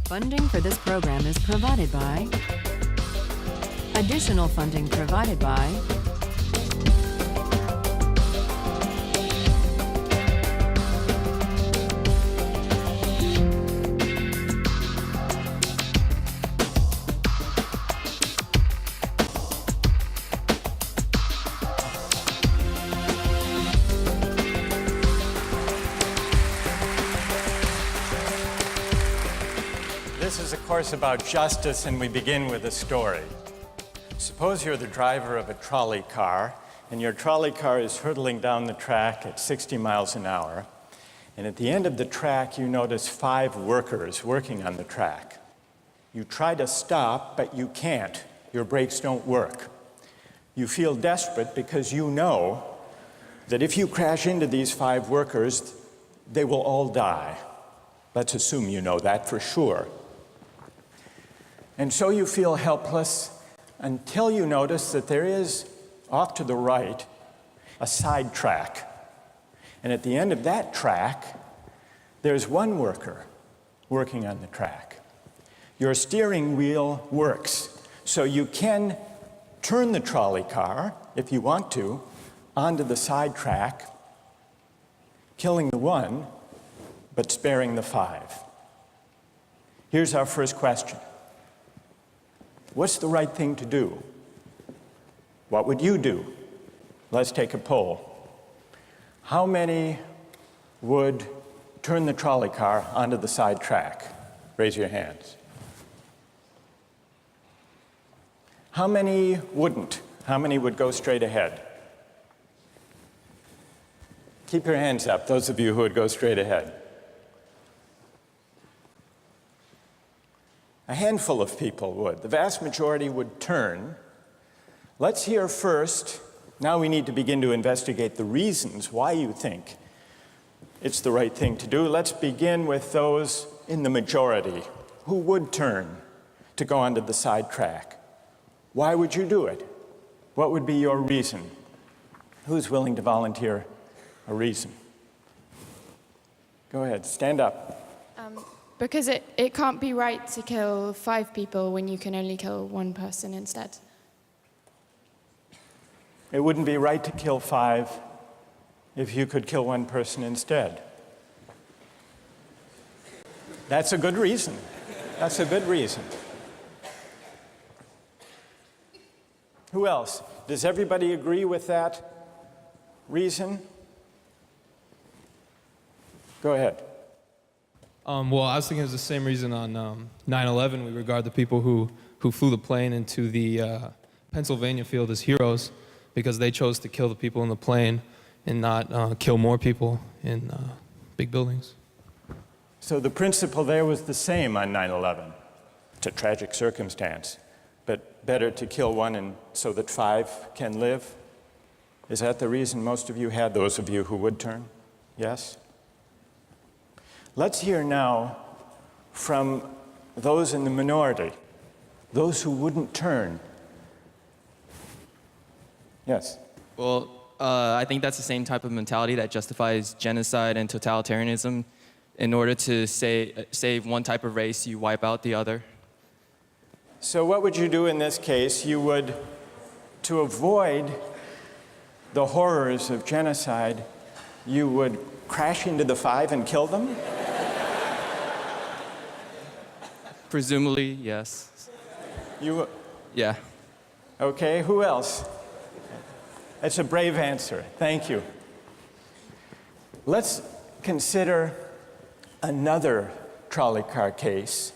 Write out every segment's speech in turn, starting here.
Funding for this program is provided by. Additional funding provided by. This is a course about justice, and we begin with a story. Suppose you're the driver of a trolley car, and your trolley car is hurtling down the track at 60 miles an hour, and at the end of the track you notice 5 workers working on the track. You try to stop, but you can't. Your brakes don't work. You feel desperate because you know that if you crash into these 5 workers, they will all die. Let's assume you know that for sure. And so you feel helpless until you notice that there is, off to the right, a side track. And at the end of that track, there's one worker working on the track. Your steering wheel works, so you can turn the trolley car, if you want to, onto the side track, killing the one, but sparing the 5. Here's our first question. What's the right thing to do? What would you do? Let's take a poll. How many would turn the trolley car onto the side track? Raise your hands. How many wouldn't? How many would go straight ahead? Keep your hands up, those of you who would go straight ahead. A handful of people would. The vast majority would turn. Let's hear first. Now we need to begin to investigate the reasons why you think it's the right thing to do. Let's begin with those in the majority who would turn to go onto the side track. Why would you do it? What would be your reason? Who's willing to volunteer a reason? Go ahead, stand up. Because it can't be right to kill 5 people when you can only kill 1 person instead. It wouldn't be right to kill 5 if you could kill 1 person instead. That's a good reason. That's a good reason. Who else? Does everybody agree with that reason? Go ahead. Well, I was thinking it was the same reason on 9/11. We regard the people who flew the plane into the Pennsylvania field as heroes because they chose to kill the people in the plane and not kill more people in big buildings. So the principle there was the same on 9/11. It's a tragic circumstance, but better to kill 1 and so that 5 can live? Is that the reason most of you had, those of you who would turn? Yes? Let's hear now from those in the minority, those who wouldn't turn. Yes? Well, I think that's the same type of mentality that justifies genocide and totalitarianism. In order to save one type of race, you wipe out the other. So what would you do in this case? You would, to avoid the horrors of genocide, you would crash into the 5 and kill them? Presumably, yes. You? Yeah. Okay, who else? That's a brave answer. Thank you. Let's consider another trolley car case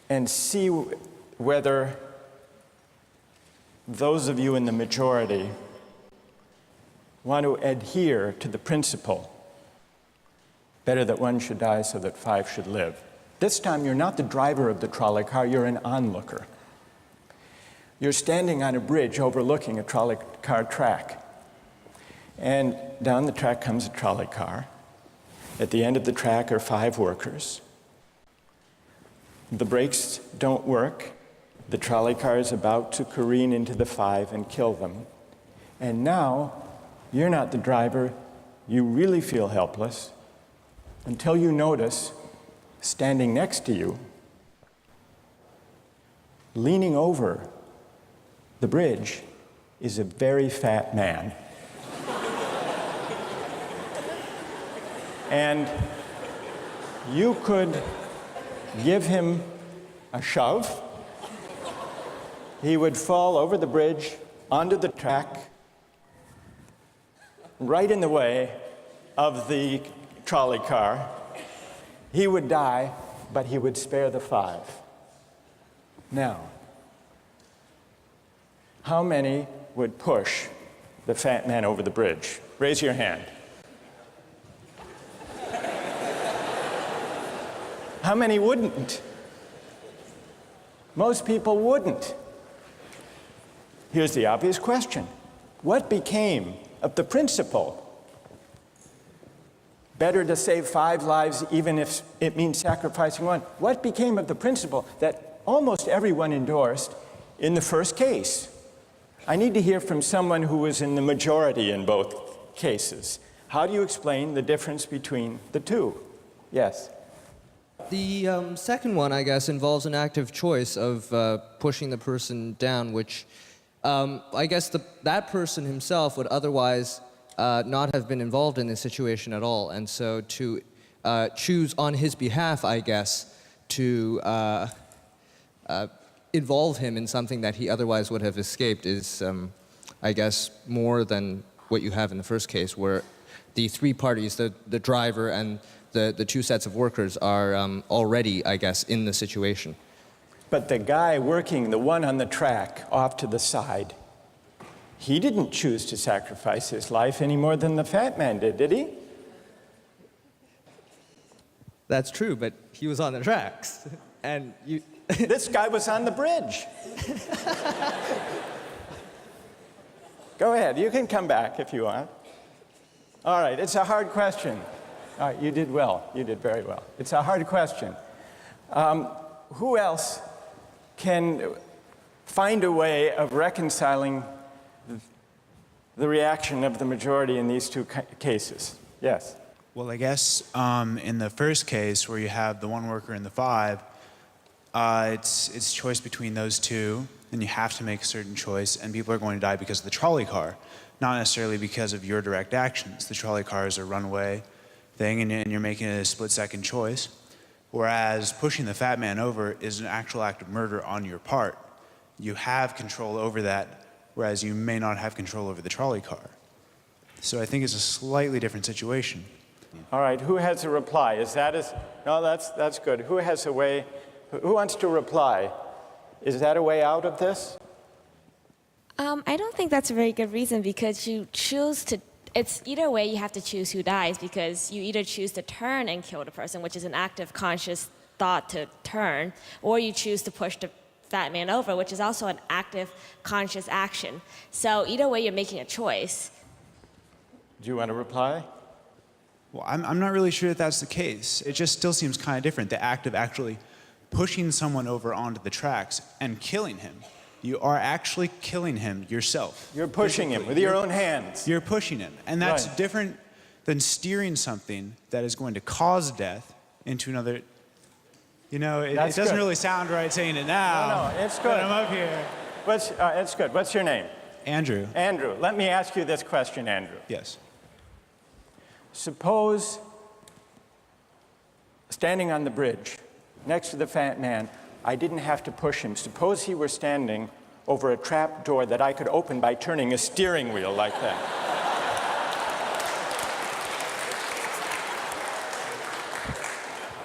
and see whether those of you in the majority want to adhere to the principle, better that 1 should die so that 5 should live. This time you're not the driver of the trolley car, you're an onlooker. You're standing on a bridge overlooking a trolley car track. And down the track comes a trolley car. At the end of the track are 5 workers. The brakes don't work. The trolley car is about to careen into the 5 and kill them. And now, you're not the driver. You really feel helpless until you notice Standing next to you, leaning over the bridge, is a very fat man. And you could give him a shove. He would fall over the bridge, onto the track, right in the way of the trolley car. He would die, but he would spare the 5. Now, how many would push the fat man over the bridge? Raise your hand. How many wouldn't? Most people wouldn't. Here's the obvious question. What became of the principle? Better to save 5 lives even if it means sacrificing 1. What became of the principle that almost everyone endorsed in the first case? I need to hear from someone who was in the majority in both cases. How do you explain the difference between the two? Yes? The second one, I guess, involves an active choice of pushing the person down, which I guess that person himself would otherwise not have been involved in this situation at all. And so to choose on his behalf, I guess, to involve him in something that he otherwise would have escaped is, I guess, more than what you have in the first case, where the 3 parties, the driver and the 2 sets of workers are already, I guess, in the situation. But the guy working, the one on the track off to the side, he didn't choose to sacrifice his life any more than the fat man did he? That's true, but he was on the tracks. And you... This guy was on the bridge. Go ahead, you can come back if you want. All right, it's a hard question. All right, you did well. You did very well. It's a hard question. Who else can find a way of reconciling the reaction of the majority in these 2 cases? Yes? Well, I guess in the first case, where you have the 1 worker and the 5, it's choice between those 2, and you have to make a certain choice, and people are going to die because of the trolley car, not necessarily because of your direct actions. The trolley car is a runaway thing, and you're making a split-second choice, whereas pushing the fat man over is an actual act of murder on your part. You have control over that, whereas you may not have control over the trolley car. So I think it's a slightly different situation. All right, who has a reply? No, that's good. Who has a way, who wants to reply? Is that a way out of this? I don't think that's a very good reason, because you choose to, it's either way you have to choose who dies, because you either choose to turn and kill the person, which is an active conscious thought to turn, or you choose to push the fat man over, which is also an active conscious action. So either way you're making a choice. Do you want to reply? Well, I'm not really sure that that's the case. It just still seems kind of different, the act of actually pushing someone over onto the tracks and killing him. You are actually killing him yourself. You're pushing him with your own hands. You're pushing him. And that's Right. different than steering something that is going to cause death into another. You know, it That's doesn't good. really sound right saying it now. No, it's But good. I'm up here. It's good. What's your name? Andrew. Andrew. Let me ask you this question, Andrew. Yes. Suppose, standing on the bridge next to the fat man, I didn't have to push him. Suppose he were standing over a trap door that I could open by turning a steering wheel like that.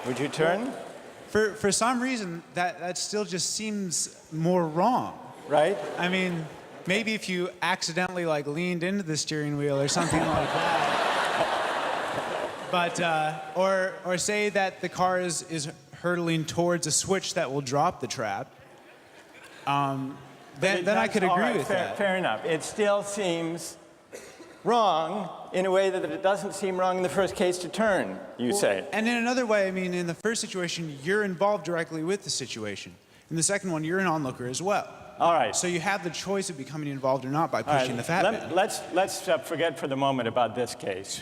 Would you turn? For some reason, that still just seems more wrong. Right? I mean, maybe if you accidentally like leaned into the steering wheel or something like that. But or say that the car is hurtling towards a switch that will drop the trap. Then I could All agree right, with that. Fair enough. It still seems wrong in a way that it doesn't seem wrong in the first case to turn, you say. And in another way, I mean, in the first situation, you're involved directly with the situation. In the second one, you're an onlooker as well. All right. So you have the choice of becoming involved or not by All right, pushing the fat man. Let's forget for the moment about this case.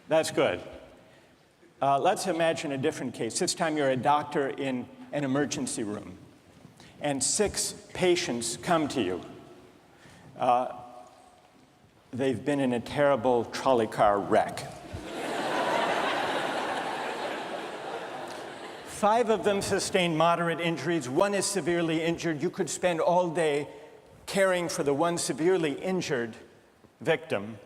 That's good. Let's imagine a different case. This time you're a doctor in an emergency room, and 6 patients come to you. They've been in a terrible trolley car wreck. 5 of them sustained moderate injuries. 1 is severely injured. You could spend all day caring for the 1 severely injured victim,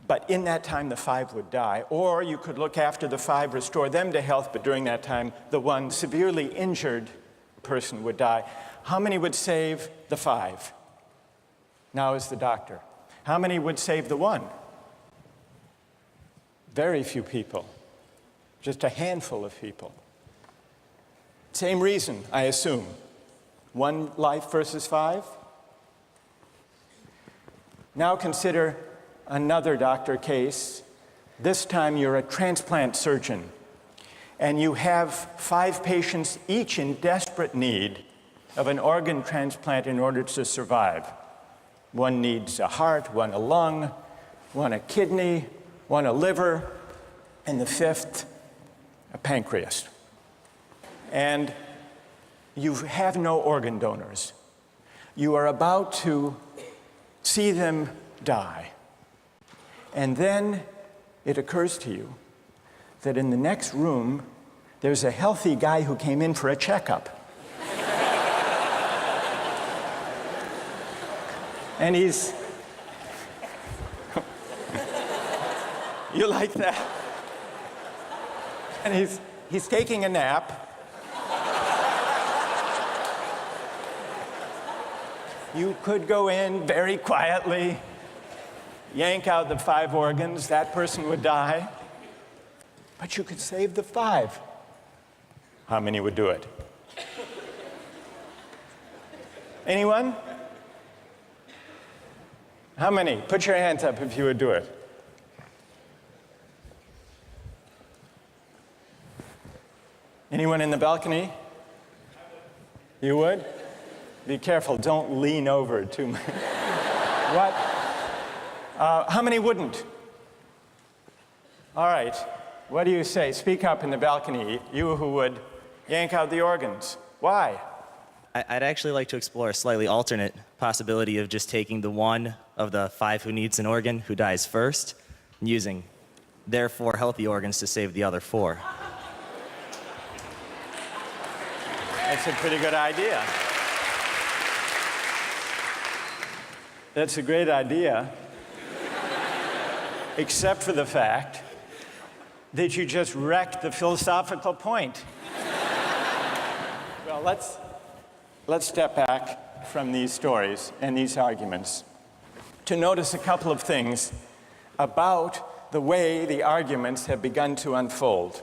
but in that time the 5 would die. Or you could look after the 5, restore them to health, but during that time the 1 severely injured person would die. How many would save the 5? Now is the doctor. How many would save the 1? Very few people. Just a handful of people. Same reason, I assume. 1 life versus 5? Now consider another doctor case. This time you're a transplant surgeon, and you have 5 patients, each in desperate need of an organ transplant in order to survive. 1 needs a heart, 1 a lung, 1 a kidney, 1 a liver, and the 5th, a pancreas. And you have no organ donors. You are about to see them die. And then it occurs to you that in the next room, there's a healthy guy who came in for a checkup. And he's... You like that? And he's taking a nap. You could go in very quietly, yank out the 5 organs, that person would die, but you could save the 5. How many would do it? Anyone? How many? Put your hands up if you would do it. Anyone in the balcony? You would? Be careful, don't lean over too much. What? How many wouldn't? All right, what do you say? Speak up in the balcony, you who would yank out the organs. Why? I'd actually like to explore a slightly alternate possibility of just taking the 1 of the 5 who needs an organ who dies first, and using their 4 healthy organs to save the other 4. That's a pretty good idea. That's a great idea, except for the fact that you just wrecked the philosophical point. Well, let's step back from these stories and these arguments to notice a couple of things about the way the arguments have begun to unfold.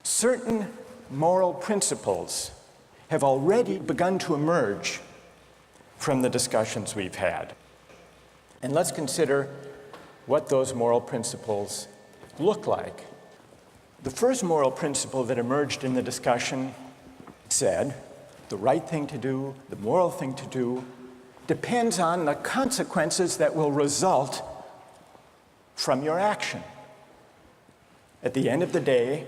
Certain moral principles have already begun to emerge from the discussions we've had. And let's consider what those moral principles look like. The first moral principle that emerged in the discussion said, the right thing to do, the moral thing to do, depends on the consequences that will result from your action. At the end of the day,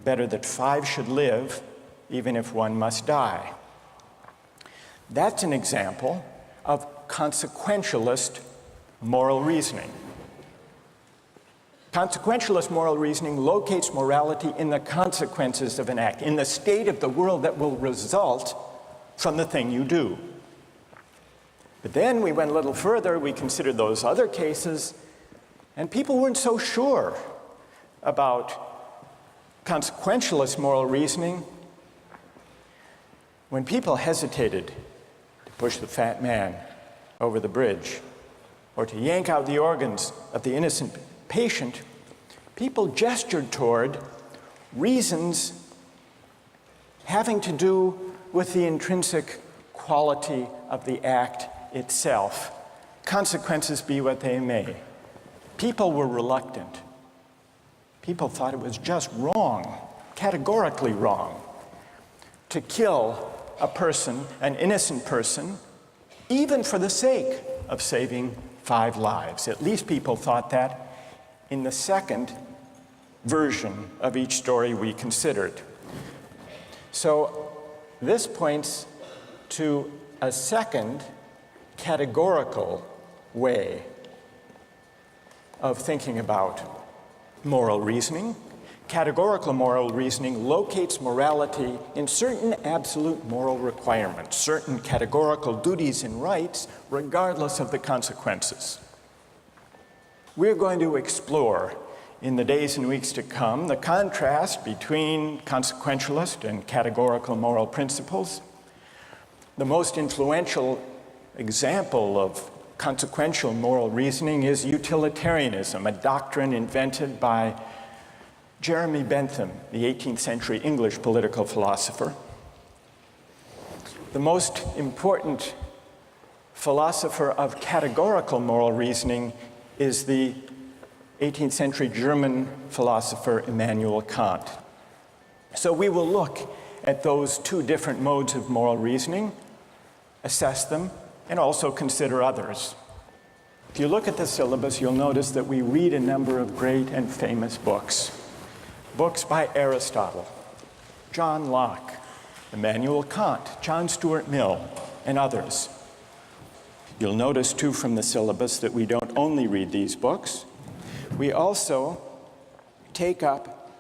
better that 5 should live, even if 1 must die. That's an example of consequentialist moral reasoning. Consequentialist moral reasoning locates morality in the consequences of an act, in the state of the world that will result from the thing you do. But then we went a little further, we considered those other cases, and people weren't so sure about consequentialist moral reasoning. When people hesitated to push the fat man over the bridge or to yank out the organs of the innocent patient, people gestured toward reasons having to do with the intrinsic quality of the act itself, consequences be what they may. People were reluctant. People thought it was just wrong, categorically wrong, to kill a person, an innocent person, even for the sake of saving 5 lives. At least people thought that in the second version of each story we considered. So this points to a second categorical way of thinking about moral reasoning. Categorical moral reasoning locates morality in certain absolute moral requirements, certain categorical duties and rights, regardless of the consequences. We're going to explore in the days and weeks to come the contrast between consequentialist and categorical moral principles. The most influential example of consequential moral reasoning is utilitarianism, a doctrine invented by Jeremy Bentham, the 18th century English political philosopher. The most important philosopher of categorical moral reasoning is the 18th century German philosopher Immanuel Kant. So we will look at those two different modes of moral reasoning, assess them, and also consider others. If you look at the syllabus, you'll notice that we read a number of great and famous books. Books by Aristotle, John Locke, Immanuel Kant, John Stuart Mill, and others. You'll notice, too, from the syllabus that we don't only read these books. We also take up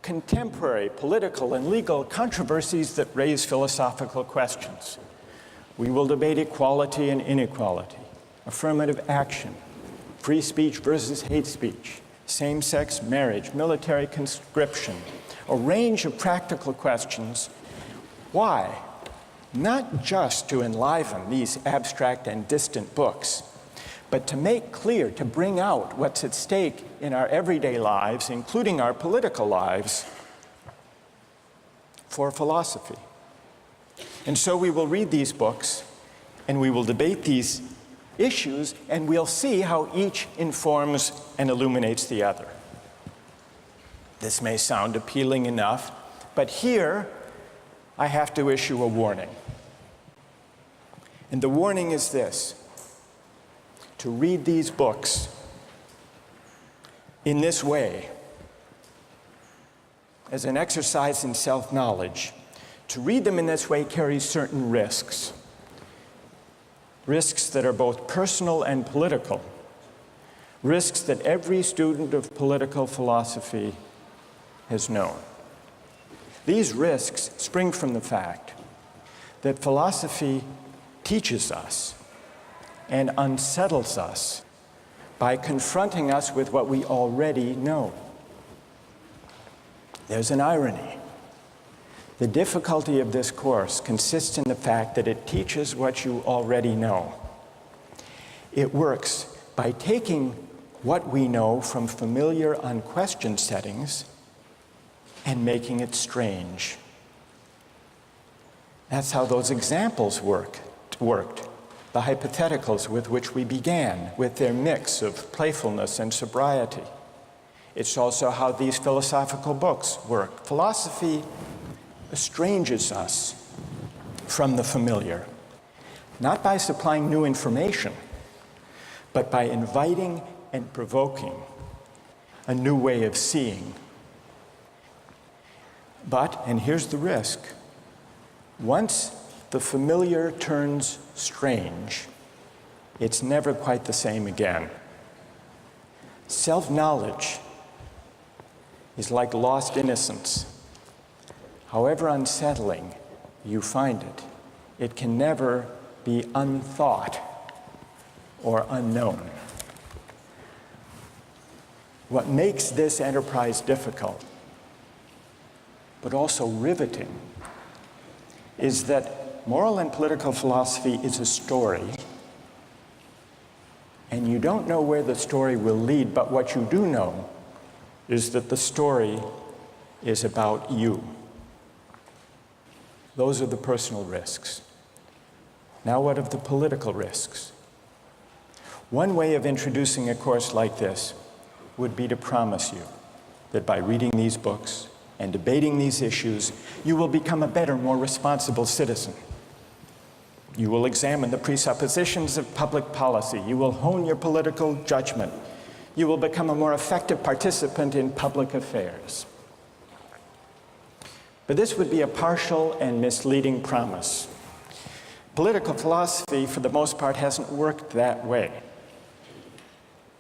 contemporary political and legal controversies that raise philosophical questions. We will debate equality and inequality, affirmative action, free speech versus hate speech, same-sex marriage, military conscription, a range of practical questions. Why? Not just to enliven these abstract and distant books, but to make clear, to bring out what's at stake in our everyday lives, including our political lives, for philosophy. And so we will read these books, and we will debate these issues, and we'll see how each informs and illuminates the other. This may sound appealing enough, but here I have to issue a warning. And the warning is this: to read these books in this way, as an exercise in self-knowledge, to read them in this way carries certain risks. Risks that are both personal and political. Risks that every student of political philosophy has known. These risks spring from the fact that philosophy teaches us and unsettles us by confronting us with what we already know. There's an irony. The difficulty of this course consists in the fact that it teaches what you already know. It works by taking what we know from familiar, unquestioned settings and making it strange. That's how those examples worked. The hypotheticals with which we began, with their mix of playfulness and sobriety. It's also how these philosophical books work. Philosophy estranges us from the familiar, not by supplying new information, but by inviting and provoking a new way of seeing. But, and here's the risk, once the familiar turns strange, it's never quite the same again. Self-knowledge is like lost innocence. However unsettling you find it, it can never be unthought or unknown. What makes this enterprise difficult, but also riveting, is that moral and political philosophy is a story, and you don't know where the story will lead, but what you do know is that the story is about you. Those are the personal risks. Now what of the political risks? One way of introducing a course like this would be to promise you that by reading these books and debating these issues, you will become a better, more responsible citizen. You will examine the presuppositions of public policy. You will hone your political judgment. You will become a more effective participant in public affairs. But this would be a partial and misleading promise. Political philosophy, for the most part, hasn't worked that way.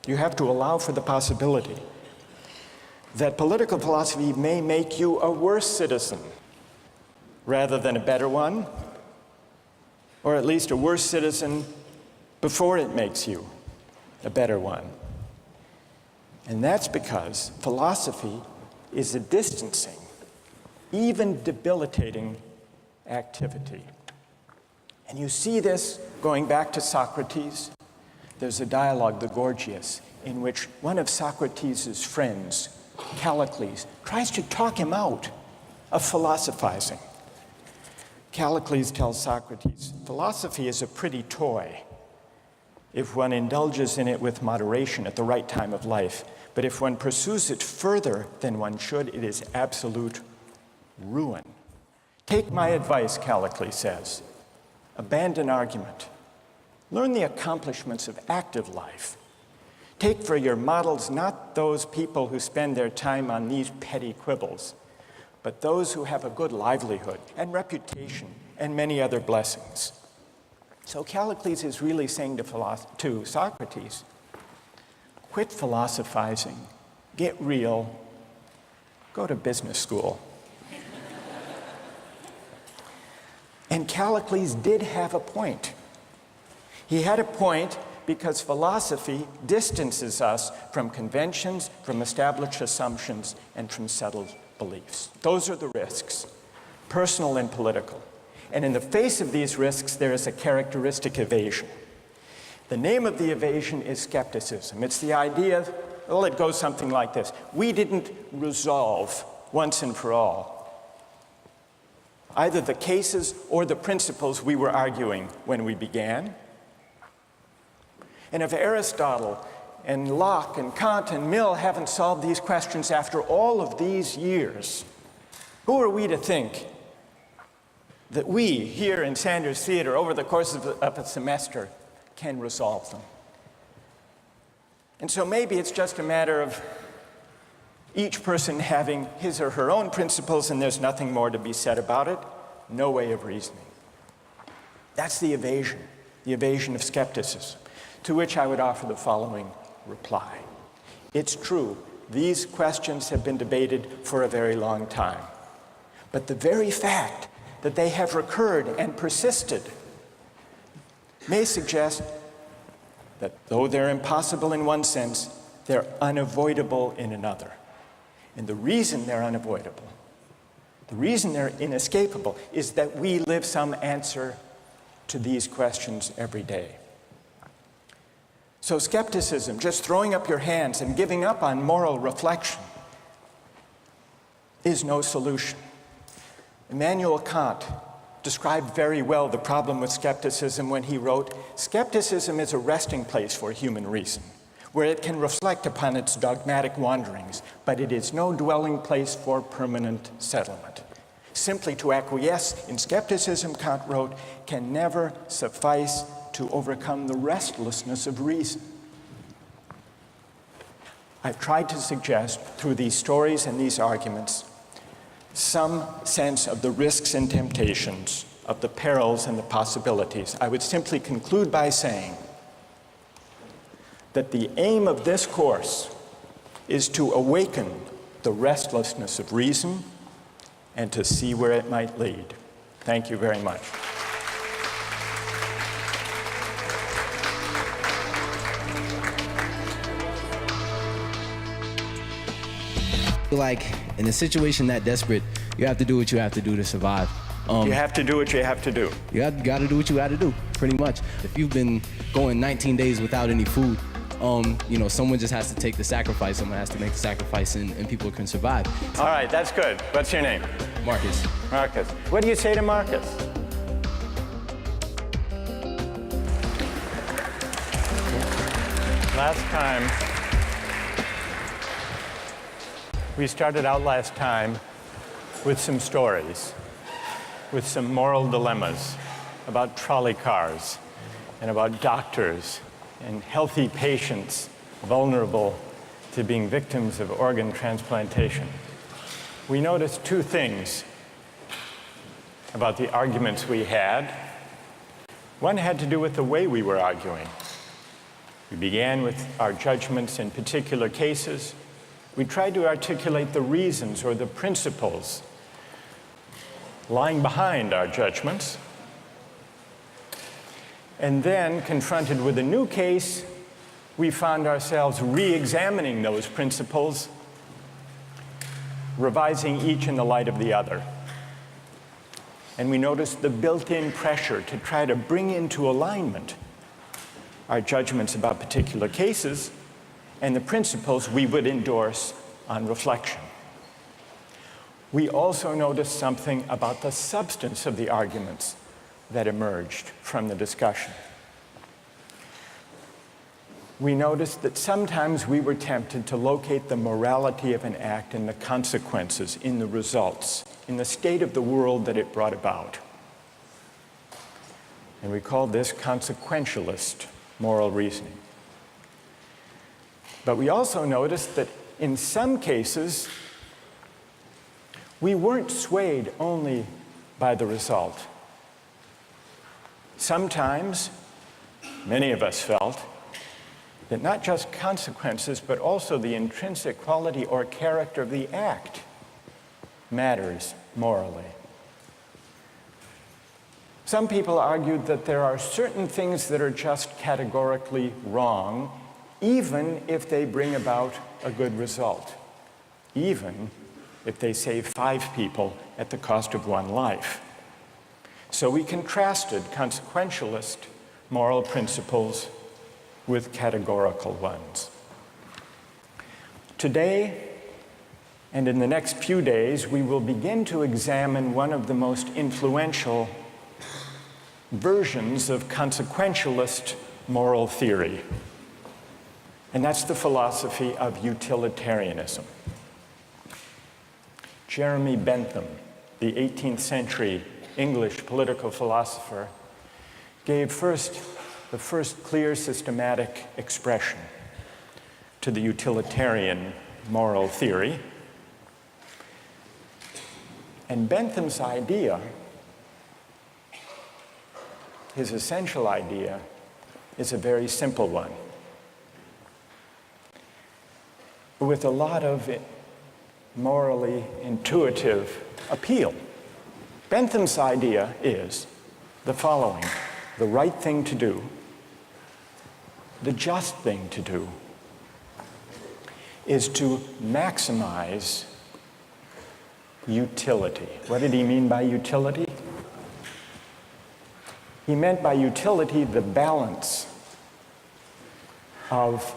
You have to allow for the possibility that political philosophy may make you a worse citizen rather than a better one, or at least a worse citizen before it makes you a better one. And that's because philosophy is a distancing, even debilitating activity. And you see this going back to Socrates. There's a dialogue, the Gorgias, in which one of Socrates' friends, Callicles, tries to talk him out of philosophizing. Callicles tells Socrates, philosophy is a pretty toy if one indulges in it with moderation at the right time of life. But if one pursues it further than one should, it is absolute ruin. Take my advice, Callicles says. Abandon argument. Learn the accomplishments of active life. Take for your models not those people who spend their time on these petty quibbles, but those who have a good livelihood and reputation and many other blessings. So Callicles is really saying to Socrates, quit philosophizing, get real, go to business school. And Callicles did have a point. He had a point because philosophy distances us from conventions, from established assumptions, and from settled beliefs. Those are the risks, personal and political. And in the face of these risks, there is a characteristic evasion. The name of the evasion is skepticism. It's the idea, well, it goes something like this. We didn't resolve once and for all either the cases or the principles we were arguing when we began. And if Aristotle and Locke and Kant and Mill haven't solved these questions after all of these years, who are we to think that we here in Sanders Theater over the course of a semester can resolve them? And so maybe it's just a matter of each person having his or her own principles and there's nothing more to be said about it. No way of reasoning. That's the evasion of skepticism, to which I would offer the following reply. It's true, these questions have been debated for a very long time. But the very fact that they have recurred and persisted may suggest that though they're impossible in one sense, they're unavoidable in another. And the reason they're unavoidable, the reason they're inescapable, is that we live some answer to these questions every day. So skepticism, just throwing up your hands and giving up on moral reflection, is no solution. Immanuel Kant described very well the problem with skepticism when he wrote, "Skepticism is a resting place for human reason, where it can reflect upon its dogmatic wanderings, but it is no dwelling place for permanent settlement. Simply to acquiesce in skepticism," Kant wrote, "can never suffice to overcome the restlessness of reason." I've tried to suggest through these stories and these arguments some sense of the risks and temptations, of the perils and the possibilities. I would simply conclude by saying that the aim of this course is to awaken the restlessness of reason and to see where it might lead. Thank you very much. Like, in a situation that desperate, you have to do what you have to do to survive. You have to do what you have to do. You got to do what you got to do, pretty much. If you've been going 19 days without any food, someone just has to take the sacrifice. Someone has to make the sacrifice, and people can survive. All right, that's good. What's your name? Marcus. Marcus. What do you say to Marcus? We started out last time with some stories, with some moral dilemmas about trolley cars and about doctors and healthy patients vulnerable to being victims of organ transplantation, we noticed two things about the arguments we had. One had to do with the way we were arguing. We began with our judgments in particular cases. We tried to articulate the reasons or the principles lying behind our judgments. And then, confronted with a new case, we found ourselves re-examining those principles, revising each in the light of the other. And we noticed the built-in pressure to try to bring into alignment our judgments about particular cases and the principles we would endorse on reflection. We also noticed something about the substance of the arguments that emerged from the discussion. We noticed that sometimes we were tempted to locate the morality of an act in the consequences, in the results, in the state of the world that it brought about. And we called this consequentialist moral reasoning. But we also noticed that in some cases, we weren't swayed only by the result. Sometimes, many of us felt that not just consequences, but also the intrinsic quality or character of the act matters morally. Some people argued that there are certain things that are just categorically wrong, even if they bring about a good result, even if they save 5 people at the cost of 1 life. So we contrasted consequentialist moral principles with categorical ones. Today, and in the next few days, we will begin to examine one of the most influential versions of consequentialist moral theory, and that's the philosophy of utilitarianism. Jeremy Bentham, the 18th century English political philosopher, gave the first clear systematic expression to the utilitarian moral theory. And Bentham's idea, his essential idea, is a very simple one, with a lot of morally intuitive appeal. Bentham's idea is the following: the right thing to do, the just thing to do, is to maximize utility. What did he mean by utility? He meant by utility the balance of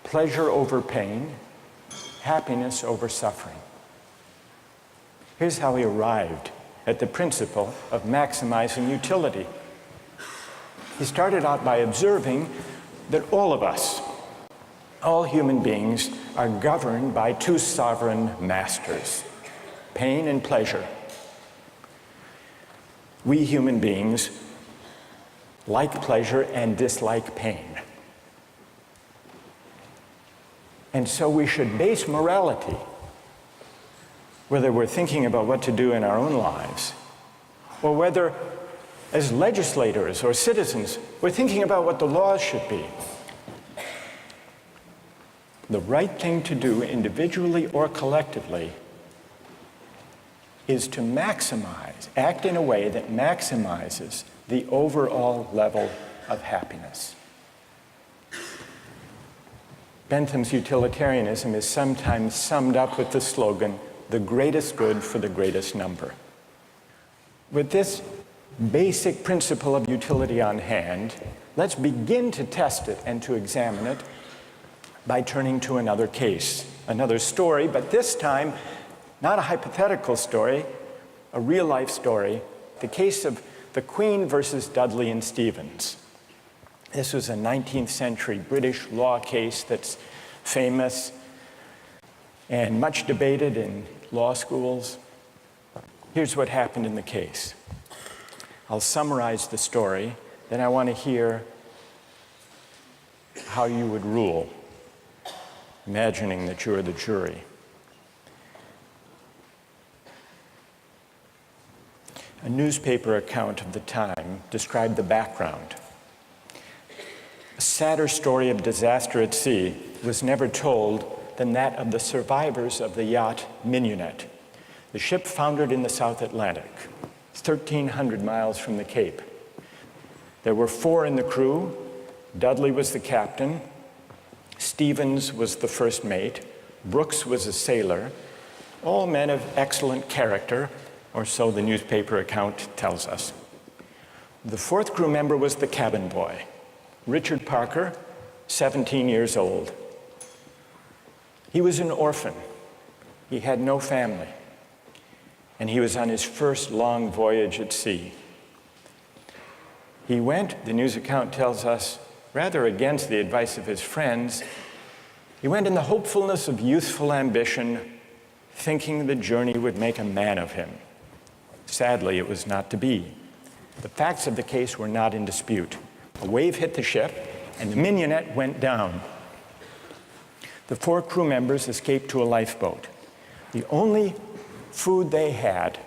pleasure over pain, happiness over suffering. Here's how he arrived at the principle of maximizing utility. He started out by observing that all of us, all human beings, are governed by 2 sovereign masters, pain and pleasure. We human beings like pleasure and dislike pain. And so we should base morality, whether we're thinking about what to do in our own lives, or whether as legislators or citizens we're thinking about what the laws should be. The right thing to do individually or collectively is to act in a way that maximizes the overall level of happiness. Bentham's utilitarianism is sometimes summed up with the slogan, "the greatest good for the greatest number." With this basic principle of utility on hand, let's begin to test it and to examine it by turning to another case, another story, but this time not a hypothetical story, a real-life story, the case of the Queen versus Dudley and Stevens. This was a 19th century British law case that's famous and much debated in law schools. Here's what happened in the case. I'll summarize the story, then I want to hear how you would rule. imagining that you're the jury. A newspaper account of the time described the background. A sadder story of disaster at sea was never told than that of the survivors of the yacht Mignonette. The ship foundered in the South Atlantic, 1,300 miles from the Cape. There were 4 in the crew. Dudley was the captain, Stevens was the first mate, Brooks was a sailor, all men of excellent character, or so the newspaper account tells us. The 4th crew member was the cabin boy, Richard Parker, 17 years old. He was an orphan. He had no family. And he was on his first long voyage at sea. He went, the news account tells us, rather against the advice of his friends. He went in the hopefulness of youthful ambition, thinking the journey would make a man of him. Sadly, it was not to be. The facts of the case were not in dispute. A wave hit the ship, and the Mignonette went down. The 4 crew members escaped to a lifeboat. The only food they had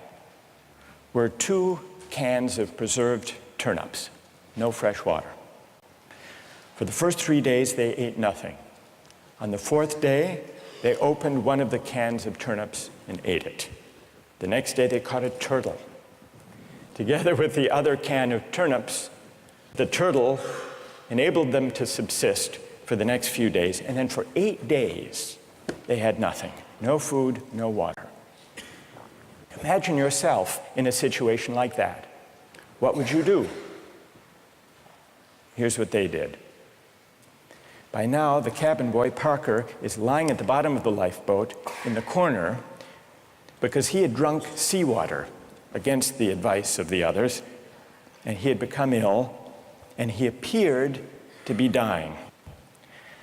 were 2 cans of preserved turnips, no fresh water. For the first 3 days, they ate nothing. On the 4th day, they opened one of the cans of turnips and ate it. The next day, they caught a turtle. Together with the other can of turnips, the turtle enabled them to subsist for the next few days. And then for 8 days, they had nothing. No food, no water. Imagine yourself in a situation like that. What would you do? Here's what they did. By now, the cabin boy, Parker, is lying at the bottom of the lifeboat in the corner because he had drunk seawater against the advice of the others, and he had become ill, and he appeared to be dying.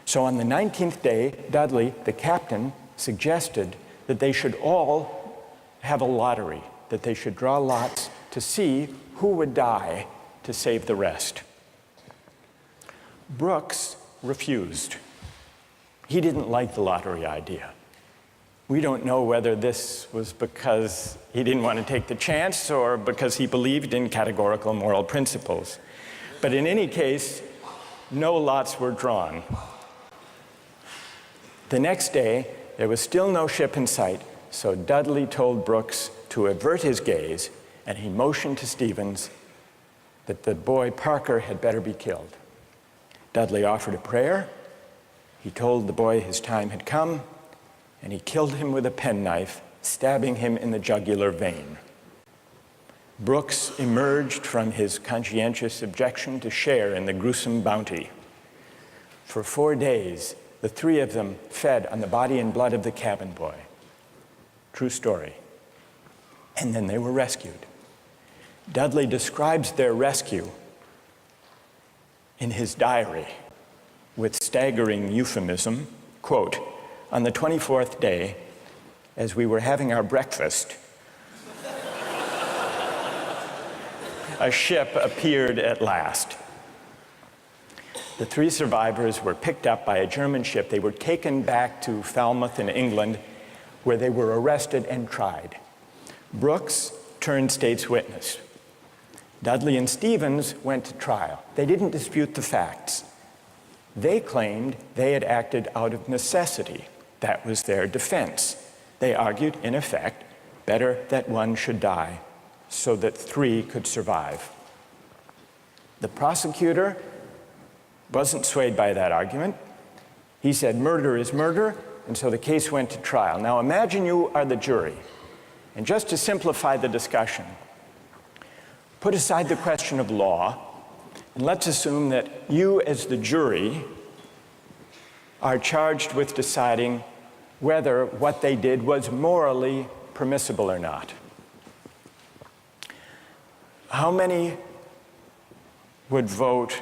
So on the 19th day, Dudley, the captain, suggested that they should all have a lottery, that they should draw lots to see who would die to save the rest. Brooks refused. He didn't like the lottery idea. We don't know whether this was because he didn't want to take the chance or because he believed in categorical moral principles. But in any case, no lots were drawn. The next day, there was still no ship in sight, so Dudley told Brooks to avert his gaze, and he motioned to Stevens that the boy Parker had better be killed. Dudley offered a prayer. He told the boy his time had come, and he killed him with a penknife, stabbing him in the jugular vein. Brooks emerged from his conscientious objection to share in the gruesome bounty. For 4 days, the 3 of them fed on the body and blood of the cabin boy. True story. And then they were rescued. Dudley describes their rescue in his diary with staggering euphemism, quote, "On the 24th day, as we were having our breakfast, a ship appeared at last. The 3 survivors were picked up by a German ship. They were taken back to Falmouth in England, where they were arrested and tried. Brooks turned state's witness. Dudley and Stevens went to trial. They didn't dispute the facts. They claimed they had acted out of necessity. That was their defense. They argued, in effect, better that one should die so that 3 could survive. The prosecutor wasn't swayed by that argument. He said murder is murder, and so the case went to trial. Now imagine you are the jury, and just to simplify the discussion, put aside the question of law, and let's assume that you as the jury are charged with deciding whether what they did was morally permissible or not. How many would vote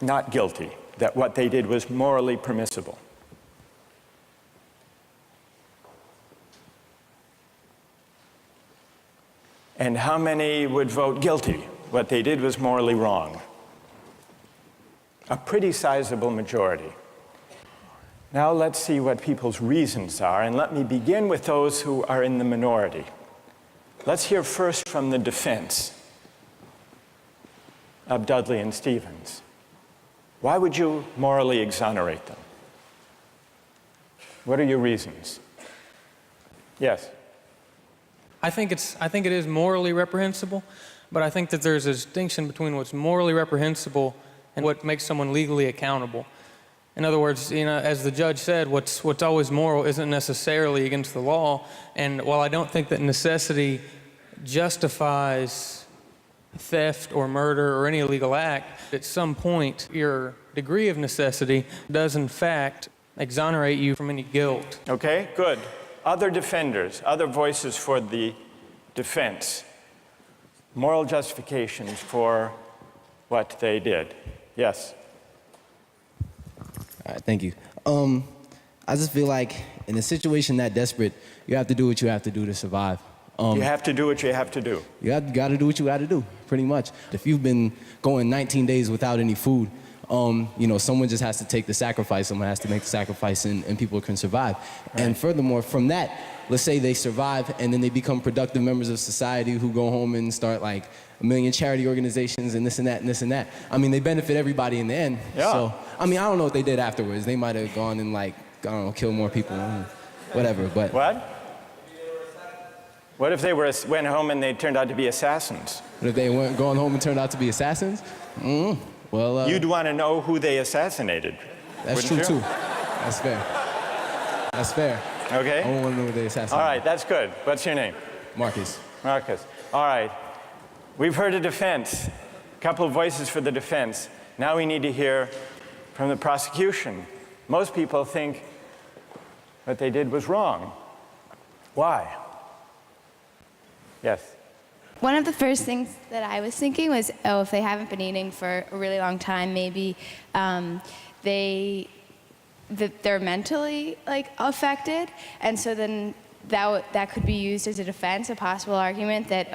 not guilty, that what they did was morally permissible? And how many would vote guilty, what they did was morally wrong? A pretty sizable majority. Now let's see what people's reasons are, and let me begin with those who are in the minority. Let's hear first from the defense of Dudley and Stevens. Why would you morally exonerate them? What are your reasons? Yes? I think it is morally reprehensible, but I think that there's a distinction between what's morally reprehensible and what makes someone legally accountable. In other words, as the judge said, what's always moral isn't necessarily against the law. And while I don't think that necessity justifies theft or murder or any illegal act, at some point your degree of necessity does in fact exonerate you from any guilt. Okay, good. Other defenders, other voices for the defense, moral justifications for what they did. Yes? All right, thank you. I just feel like in a situation that desperate, you have to do what you have to do to survive. You have to do what you have to do. You got to do what you got to do, pretty much. If you've been going 19 days without any food, someone just has to take the sacrifice. Someone has to make the sacrifice, and people can survive. Right. And furthermore, from that, let's say they survive, and then they become productive members of society who go home and start like a million charity organizations and this and that and this and that. I mean, they benefit everybody in the end. Yeah. So, I mean, I don't know what they did afterwards. They might have gone and kill more people, whatever. But what? What if they went home and they turned out to be assassins? What if they weren't going home and turned out to be assassins? Well, you'd want to know who they assassinated. That's true, too. That's fair. That's fair. Okay. I want to know who they assassinated. All right, that's good. What's your name? Marcus. Marcus. All right. We've heard a defense, a couple of voices for the defense. Now we need to hear from the prosecution. Most people think what they did was wrong. Why? Yes. One of the first things that I was thinking was, if they haven't been eating for a really long time, maybe they're mentally affected, and so then that could be used as a defense, a possible argument that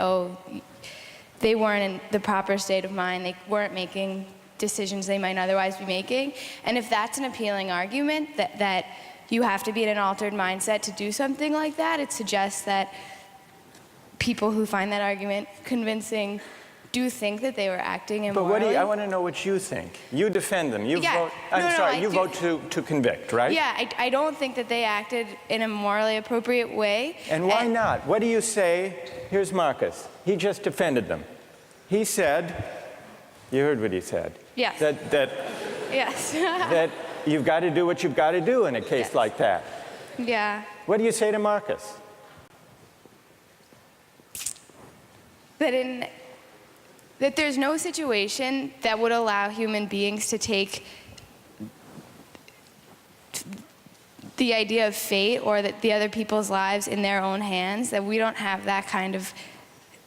they weren't in the proper state of mind, they weren't making decisions they might otherwise be making, and if that's an appealing argument that you have to be in an altered mindset to do something like that, it suggests that people who find that argument convincing do think that they were acting immorally. But I want to know what you think. You defend them. You vote to convict, right? Yeah, I don't think that they acted in a morally appropriate way. And why not? What do you say? Here's Marcus. He just defended them. He said, you heard what he said. Yes. Yes. That you've got to do what you've got to do in a case like that. Yeah. What do you say to Marcus? That there's no situation that would allow human beings to take the idea of fate or the other people's lives in their own hands, that we don't have that kind of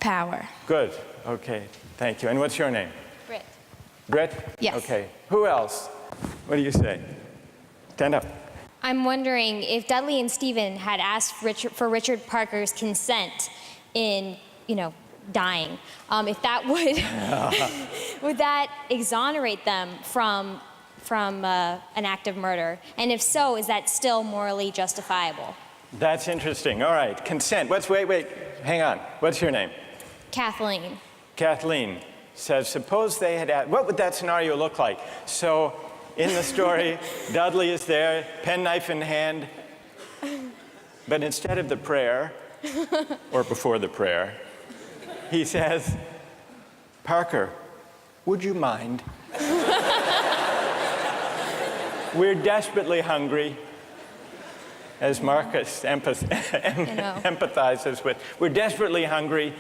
power. Good. Okay. Thank you. And what's your name? Britt. Britt? Yes. Okay. Who else? What do you say? Stand up. I'm wondering if Dudley and Stephen had asked for Richard Parker's consent in, dying, if that would that exonerate them from an act of murder? And if so, is that still morally justifiable? That's interesting. All right, consent. Wait, hang on. What's your name? Kathleen. Kathleen says, suppose they had asked, what would that scenario look like? So in the story, Dudley is there, penknife in hand, but instead of the prayer, or before the prayer, he says, Parker, would you mind? We're desperately hungry, as Marcus empathizes with. We're desperately hungry.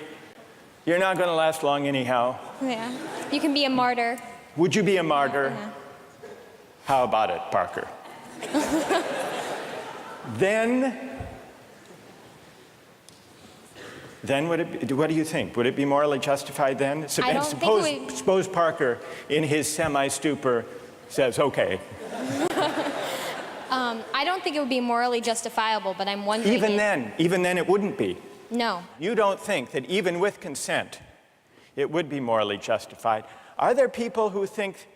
You're not going to last long anyhow. Yeah. You can be a martyr. Would you be a martyr? Yeah. How about it, Parker? Then what do you think? Would it be morally justified then? Suppose Parker, in his semi-stupor, says, okay. I don't think it would be morally justifiable, but I'm wondering even then it wouldn't be. No. You don't think that even with consent, it would be morally justified. Are there people who think,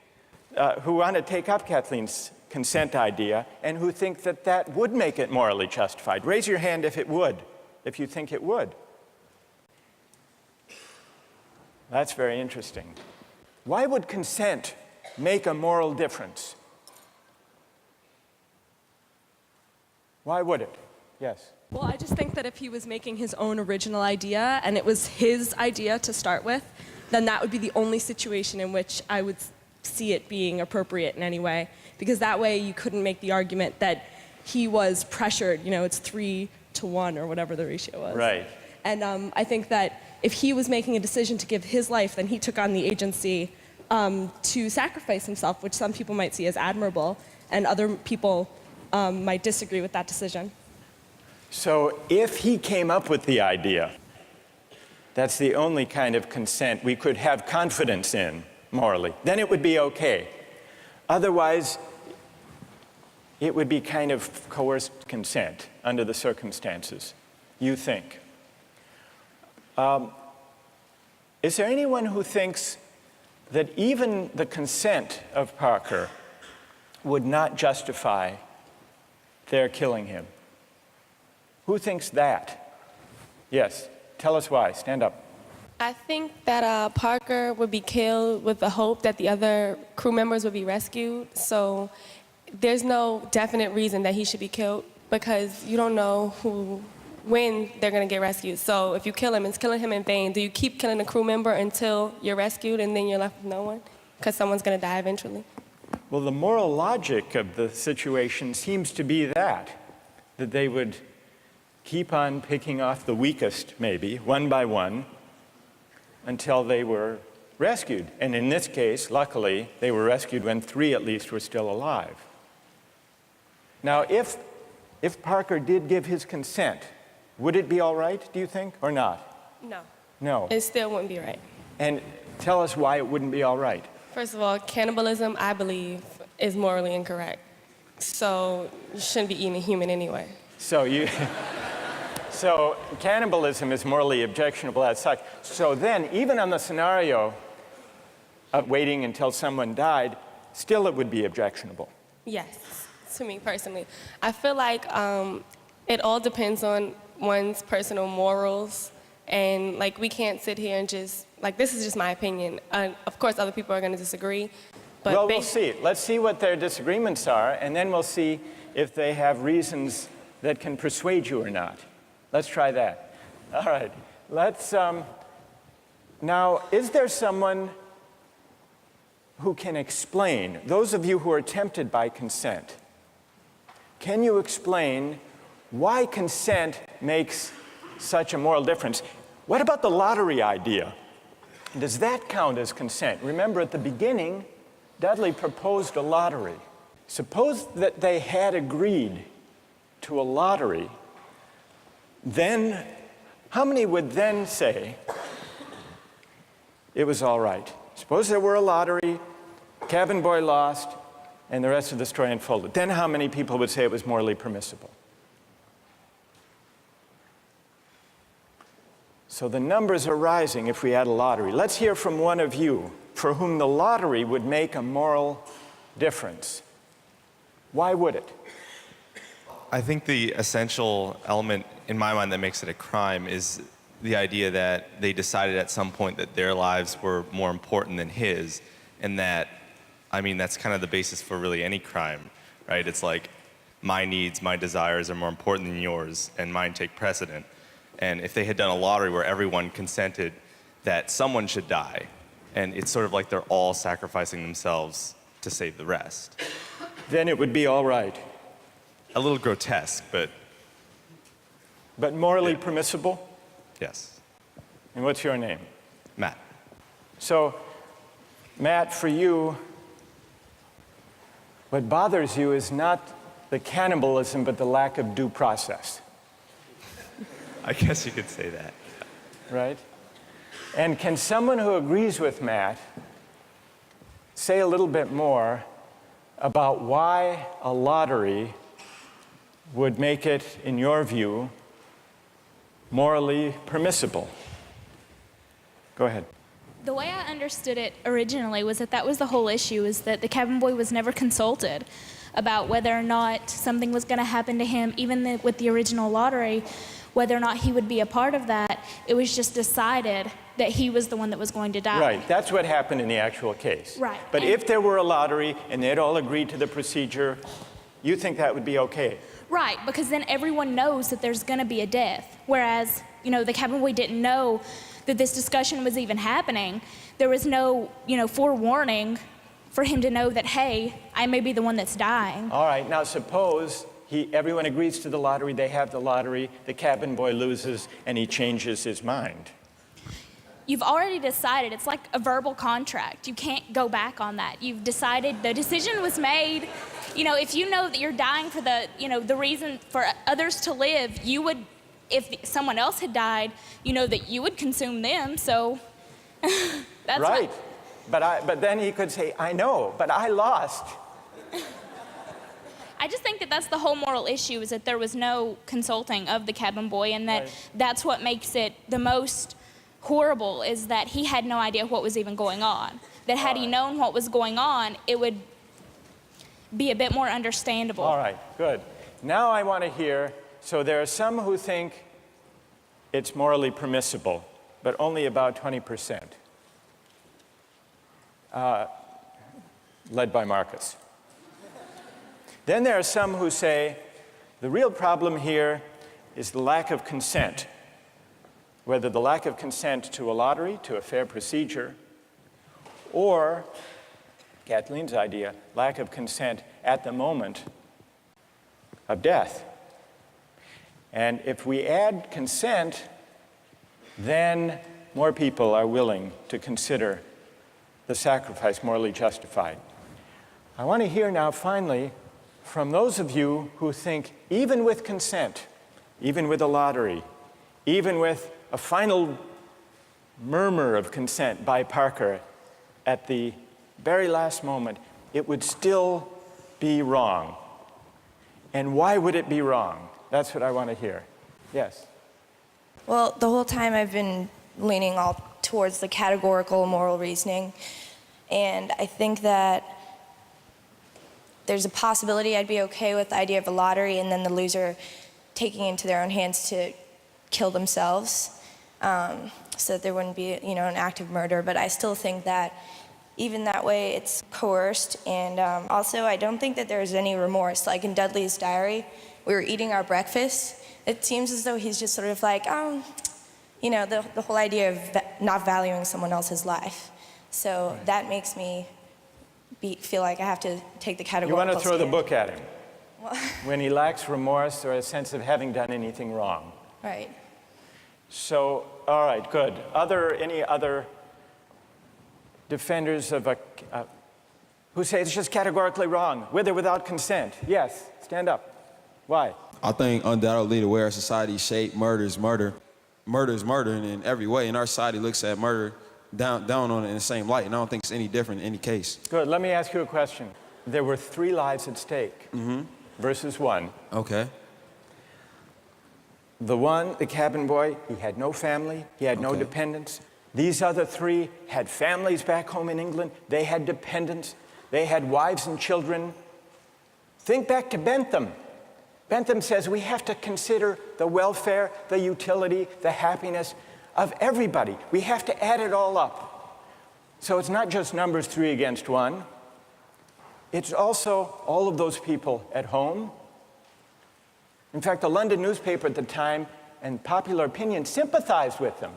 who want to take up Kathleen's consent idea and who think that that would make it morally justified. Raise your hand if it would, if you think it would. That's very interesting. Why would consent make a moral difference? Why would it? Yes. Well, I just think that if he was making his own original idea and it was his idea to start with, then that would be the only situation in which I would see it being appropriate in any way. Because that way you couldn't make the argument that he was pressured, you know, it's 3-to-1 or whatever the ratio was. Right. And I think that if he was making a decision to give his life, then he took on the agency to sacrifice himself, which some people might see as admirable, and other people might disagree with that decision. So if he came up with the idea, that's the only kind of consent we could have confidence in morally, then it would be okay. Otherwise, it would be kind of coerced consent under the circumstances, you think. Is there anyone who thinks that even the consent of Parker would not justify their killing him? Who thinks that? Yes, tell us why. Stand up. I think that Parker would be killed with the hope that the other crew members would be rescued. So there's no definite reason that he should be killed because you don't know when they're going to get rescued. So if you kill him, it's killing him in vain. Do you keep killing a crew member until you're rescued and then you're left with no one? Because someone's going to die eventually. Well, the moral logic of the situation seems to be that they would keep on picking off the weakest, maybe, one by one, until they were rescued. And in this case, luckily, they were rescued when 3 at least were still alive. Now, if Parker did give his consent, would it be all right, do you think, or not? No. No. It still wouldn't be right. And tell us why it wouldn't be all right. First of all, cannibalism, I believe, is morally incorrect. So you shouldn't be eating a human anyway. So cannibalism is morally objectionable as such. So then, even on the scenario of waiting until someone died, still it would be objectionable. Yes, to me personally. I feel like it all depends on one's personal morals. And like, we can't sit here and just, like, this is just my opinion. Of course, other people are going to disagree. But well, we'll see. Let's see what their disagreements are, and then we'll see if they have reasons that can persuade you or not. Let's try that. All right. Let's, now, is there someone who can explain, those of you who are tempted by consent, can you explain why consent makes such a moral difference? What about the lottery idea? Does that count as consent? Remember, at the beginning, Dudley proposed a lottery. Suppose that they had agreed to a lottery, then how many would then say it was all right? Suppose there were a lottery, cabin boy lost, and the rest of the story unfolded. Then how many people would say it was morally permissible? So the numbers are rising if we had a lottery. Let's hear from one of you for whom the lottery would make a moral difference. Why would it? I think the essential element in my mind that makes it a crime is the idea that they decided at some point that their lives were more important than his, and that, I mean, that's kind of the basis for really any crime, right? It's like, my needs, my desires are more important than yours, and mine take precedent. And if they had done a lottery where everyone consented that someone should die, and it's sort of like they're all sacrificing themselves to save the rest. Then it would be all right. A little grotesque, but... But morally permissible? Yes. And what's your name? Matt. So, Matt, for you, what bothers you is not the cannibalism, but the lack of due process. I guess you could say that. Right? And can someone who agrees with Matt say a little bit more about why a lottery would make it, in your view, morally permissible? Go ahead. The way I understood it originally was that was the whole issue, is that the cabin boy was never consulted. about whether or not something was going to happen to him, even with the original lottery, whether or not he would be a part of that. It was just decided that he was the one that was going to die. Right, that's what happened in the actual case. Right. But if there were a lottery and they'd all agreed to the procedure, you think that would be okay? Right, because then everyone knows that there's going to be a death. Whereas, the cabin boy didn't know that this discussion was even happening. There was no, forewarning for him to know that, hey, I may be the one that's dying. All right, now suppose everyone agrees to the lottery, they have the lottery, the cabin boy loses, and he changes his mind. You've already decided. It's like a verbal contract. You can't go back on that. You've decided, the decision was made. If you know that you're dying for the reason for others to live, you would, if someone else had died, that you would consume them. So that's right. But then he could say, I know, but I lost. I just think that that's the whole moral issue, is that there was no consulting of the cabin boy, and that that's what makes it the most horrible, is that he had no idea what was even going on. That had he known what was going on, it would be a bit more understandable. All right, good. Now I want to hear, so there are some who think it's morally permissible, but only about 20%, led by Marcus. Then there are some who say the real problem here is the lack of consent, whether the lack of consent to a lottery, to a fair procedure, or, Kathleen's idea, lack of consent at the moment of death. And if we add consent, then more people are willing to consider the sacrifice morally justified. I want to hear now, finally, from those of you who think even with consent, even with a lottery, even with a final murmur of consent by Parker at the very last moment, it would still be wrong. And why would it be wrong? That's what I want to hear. Yes? Well, the whole time I've been leaning all towards the categorical moral reasoning. And I think that there's a possibility I'd be okay with the idea of a lottery and then the loser taking it into their own hands to kill themselves, so that there wouldn't be, an act of murder. But I still think that even that way, it's coerced. And also, I don't think that there's any remorse. Like in Dudley's diary, we were eating our breakfast. It seems as though he's just sort of like, the whole idea of not valuing someone else's life. So that makes me feel like I have to take the categorical. You want to throw the stand. book at him when he lacks remorse or a sense of having done anything wrong. Right. So, all right, good. Any other defenders of who say it's just categorically wrong, with or without consent? Yes, stand up. Why? I think undoubtedly the way our society is shaped, murder is murder. Murder is murder in every way, and our society looks at murder down on it in the same light, and I don't think it's any different in any case. Good. Let me ask you a question. There were 3 lives at stake versus 1. Okay. The cabin boy, he had no family, he had no dependents. These other 3 had families back home in England, they had dependents, they had wives and children. Think back to Bentham. Bentham says we have to consider the welfare, the utility, the happiness of everybody. We have to add it all up. So it's not just numbers 3 against 1. It's also all of those people at home. In fact, the London newspaper at the time and popular opinion sympathized with them,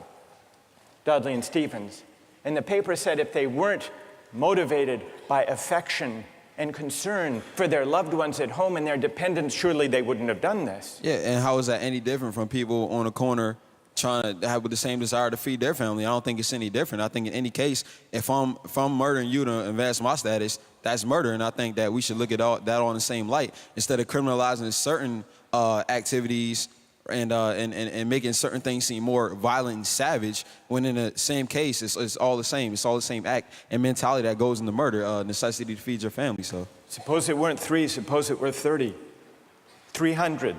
Dudley and Stephens. And the paper said if they weren't motivated by affection and concern for their loved ones at home and their dependents, surely they wouldn't have done this. Yeah, and how is that any different from people on a corner trying to have the same desire to feed their family? I don't think it's any different. I think in any case, if I'm murdering you to advance my status, that's murder, and I think that we should look at that all in the same light instead of criminalizing certain activities and making certain things seem more violent and savage, when in the same case, it's all the same. It's all the same act and mentality that goes into murder, necessity to feed your family. So suppose it weren't 3, suppose it were 30, 300.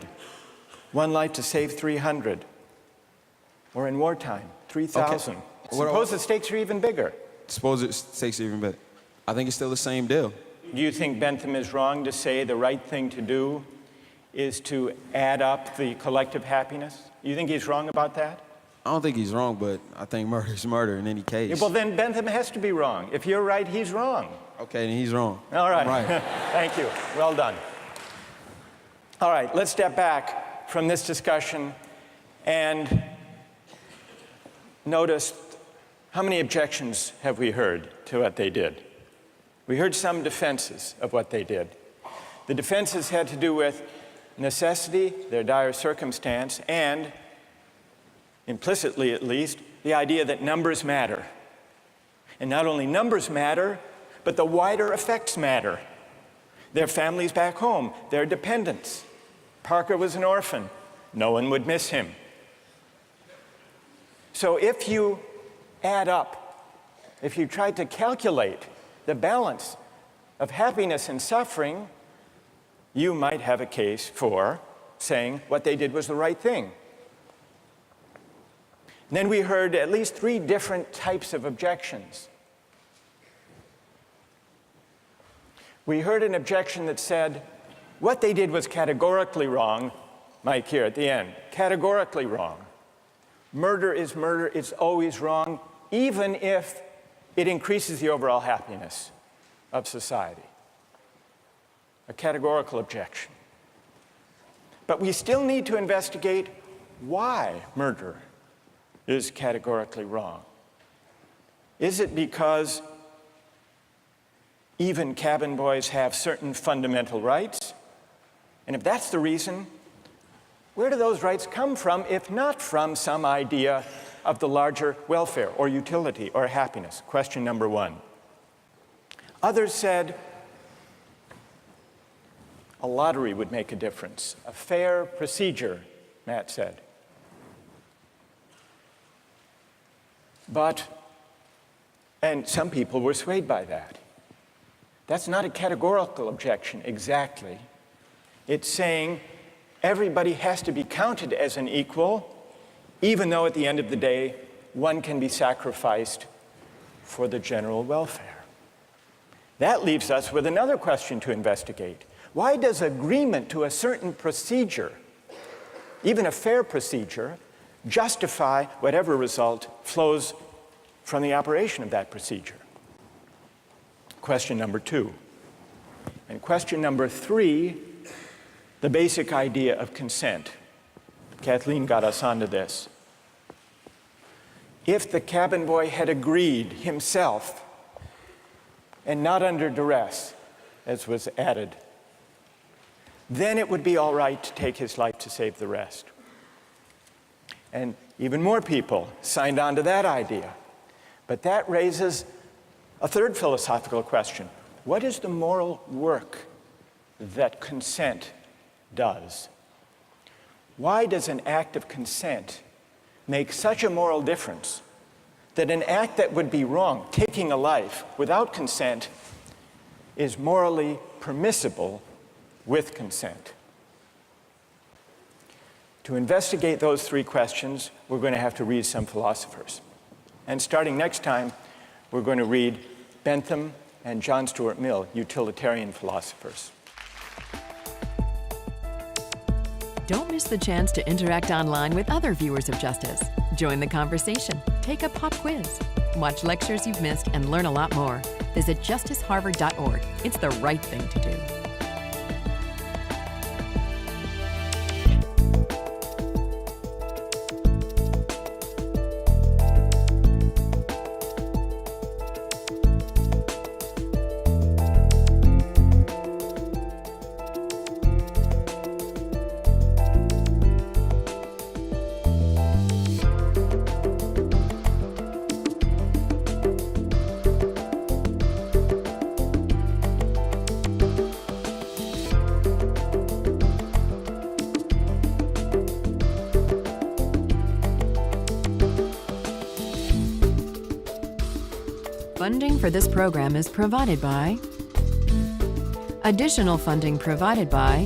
1 life to save 300. Or in wartime, 3,000. Suppose the stakes are even bigger. Suppose the stakes are even bigger. I think it's still the same deal. you think Bentham is wrong to say the right thing to do is to add up the collective happiness? You think he's wrong about that? I don't think he's wrong, but I think murder is murder in any case. Yeah, well, then Bentham has to be wrong. If you're right, he's wrong. Okay, then he's wrong. All right. Right. Thank you. Well done. All right, let's step back from this discussion and notice how many objections have we heard to what they did. We heard some defenses of what they did. The defenses had to do with necessity, their dire circumstance, and implicitly at least, the idea that numbers matter. And not only numbers matter, but the wider effects matter. Their families back home, their dependents. Parker was an orphan. No one would miss him. So if you add up, if you try to calculate the balance of happiness and suffering, you might have a case for saying what they did was the right thing. And then we heard at least 3 different types of objections. We heard an objection that said, what they did was categorically wrong. Mike here at the end, categorically wrong. Murder is murder, it's always wrong, even if it increases the overall happiness of society. A categorical objection. But we still need to investigate why murder is categorically wrong. Is it because even cabin boys have certain fundamental rights? And if that's the reason, where do those rights come from, if not from some idea of the larger welfare or utility or happiness? Question number 1. Others said a lottery would make a difference, a fair procedure, Matt said. And some people were swayed by that. That's not a categorical objection exactly. It's saying everybody has to be counted as an equal, even though at the end of the day, one can be sacrificed for the general welfare. That leaves us with another question to investigate. Why does agreement to a certain procedure, even a fair procedure, justify whatever result flows from the operation of that procedure? Question number 2. And question number 3, the basic idea of consent. Kathleen got us onto this. If the cabin boy had agreed himself, and not under duress, as was added, then it would be all right to take his life to save the rest. And even more people signed on to that idea. But that raises a third philosophical question. What is the moral work that consent does? Why does an act of consent make such a moral difference that an act that would be wrong, taking a life without consent, is morally permissible with consent? To investigate those 3 questions, we're going to have to read some philosophers. And starting next time, we're going to read Bentham and John Stuart Mill, utilitarian philosophers. Don't miss the chance to interact online with other viewers of Justice. Join the conversation, take a pop quiz, watch lectures you've missed, and learn a lot more. Visit justiceharvard.org. It's the right thing to do. Funding for this program is provided by... Additional funding provided by